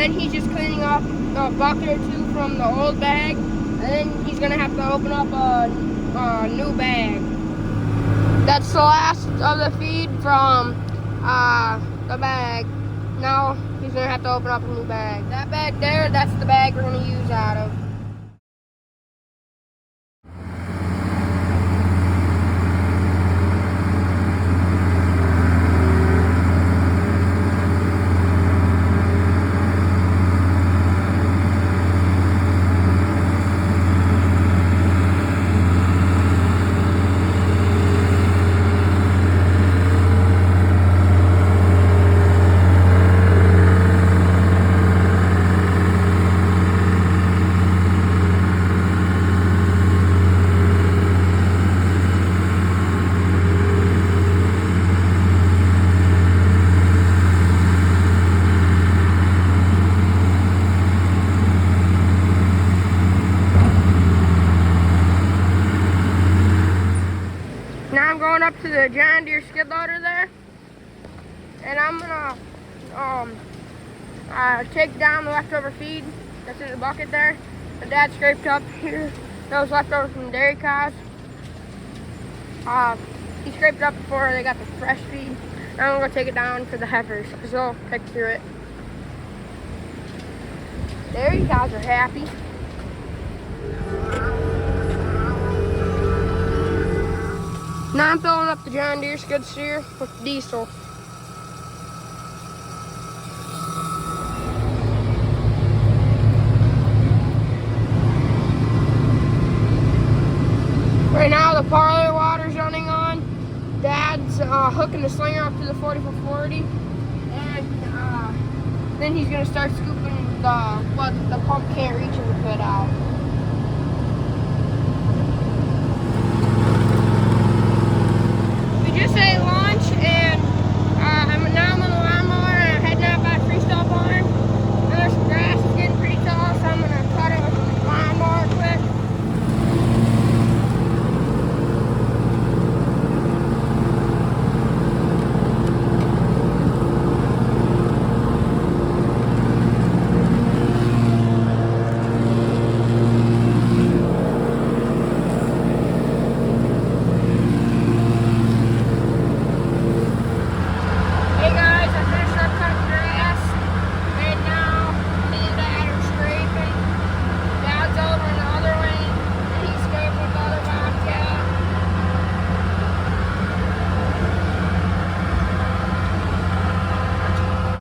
then he's just cleaning off a bucket or two from the old bag, and then he's gonna have to open up a new bag. That's the last of the feed from the bag. Now he's gonna have to open up a new bag. That bag there, that's the bag we're gonna use out of. Now I'm going up to the John Deere skid loader there, and I'm gonna take down the leftover feed that's in the bucket there. My dad scraped up here those leftovers from the dairy cows. He scraped up before they got the fresh feed. Now I'm gonna take it down for the heifers because they'll pick through it. Dairy cows are happy. Now I'm filling up the John Deere skid steer with diesel. Right now the parlor water's running on. Dad's hooking the slinger up to the 40x40, and then he's gonna start scooping what the pump can't reach and put out.